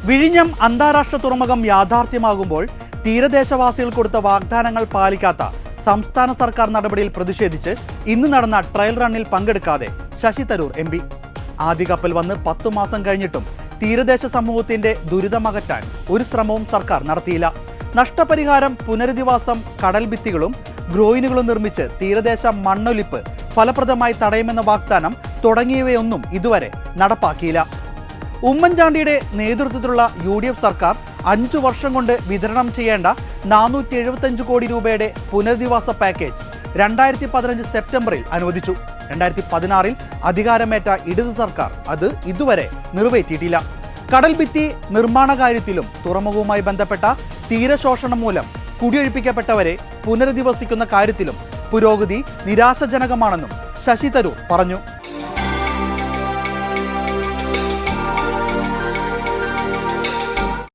വിഴിഞ്ഞം അന്താരാഷ്ട്ര തുറമുഖം യാഥാർത്ഥ്യമാകുമ്പോൾ തീരദേശവാസികൾ കൊടുത്ത വാഗ്ദാനങ്ങൾ പാലിക്കാത്ത സംസ്ഥാന സർക്കാർ നടപടിയിൽ പ്രതിഷേധിച്ച് ഇന്ന് നടന്ന ട്രയൽ റണ്ണിൽ പങ്കെടുക്കാതെ ശശി തരൂർ MP. ആദ്യ കപ്പൽ വന്ന് 10 മാസം കഴിഞ്ഞിട്ടും തീരദേശ സമൂഹത്തിന്റെ ദുരിതമകറ്റാൻ ഒരു ശ്രമവും സർക്കാർ നടത്തിയില്ല. നഷ്ടപരിഹാരം, പുനരധിവാസം, കടൽ ഭിത്തികളും ഗ്രോയിനുകളും നിർമ്മിച്ച് തീരദേശ മണ്ണൊലിപ്പ് ഫലപ്രദമായി തടയുമെന്ന വാഗ്ദാനം തുടങ്ങിയവയൊന്നും ഇതുവരെ നടപ്പാക്കിയില്ല. ഉമ്മൻചാണ്ടിയുടെ നേതൃത്വത്തിലുള്ള UDF സർക്കാർ 5 വർഷം കൊണ്ട് വിതരണം ചെയ്യേണ്ട 475 കോടി രൂപയുടെ പുനരധിവാസ പാക്കേജ് 2015 സെപ്റ്റംബറിൽ അനുവദിച്ചു. 2016 അധികാരമേറ്റ ഇടത് സർക്കാർ അത് ഇതുവരെ നിറവേറ്റിയിട്ടില്ല. കടൽ ഭിത്തി നിർമ്മാണ കാര്യത്തിലും തുറമുഖവുമായി ബന്ധപ്പെട്ട തീരശോഷണം മൂലം കുടിയൊഴിപ്പിക്കപ്പെട്ടവരെ പുനരധിവസിക്കുന്ന കാര്യത്തിലും പുരോഗതി നിരാശാജനകമാണെന്നും ശശി തരൂർ പറഞ്ഞു.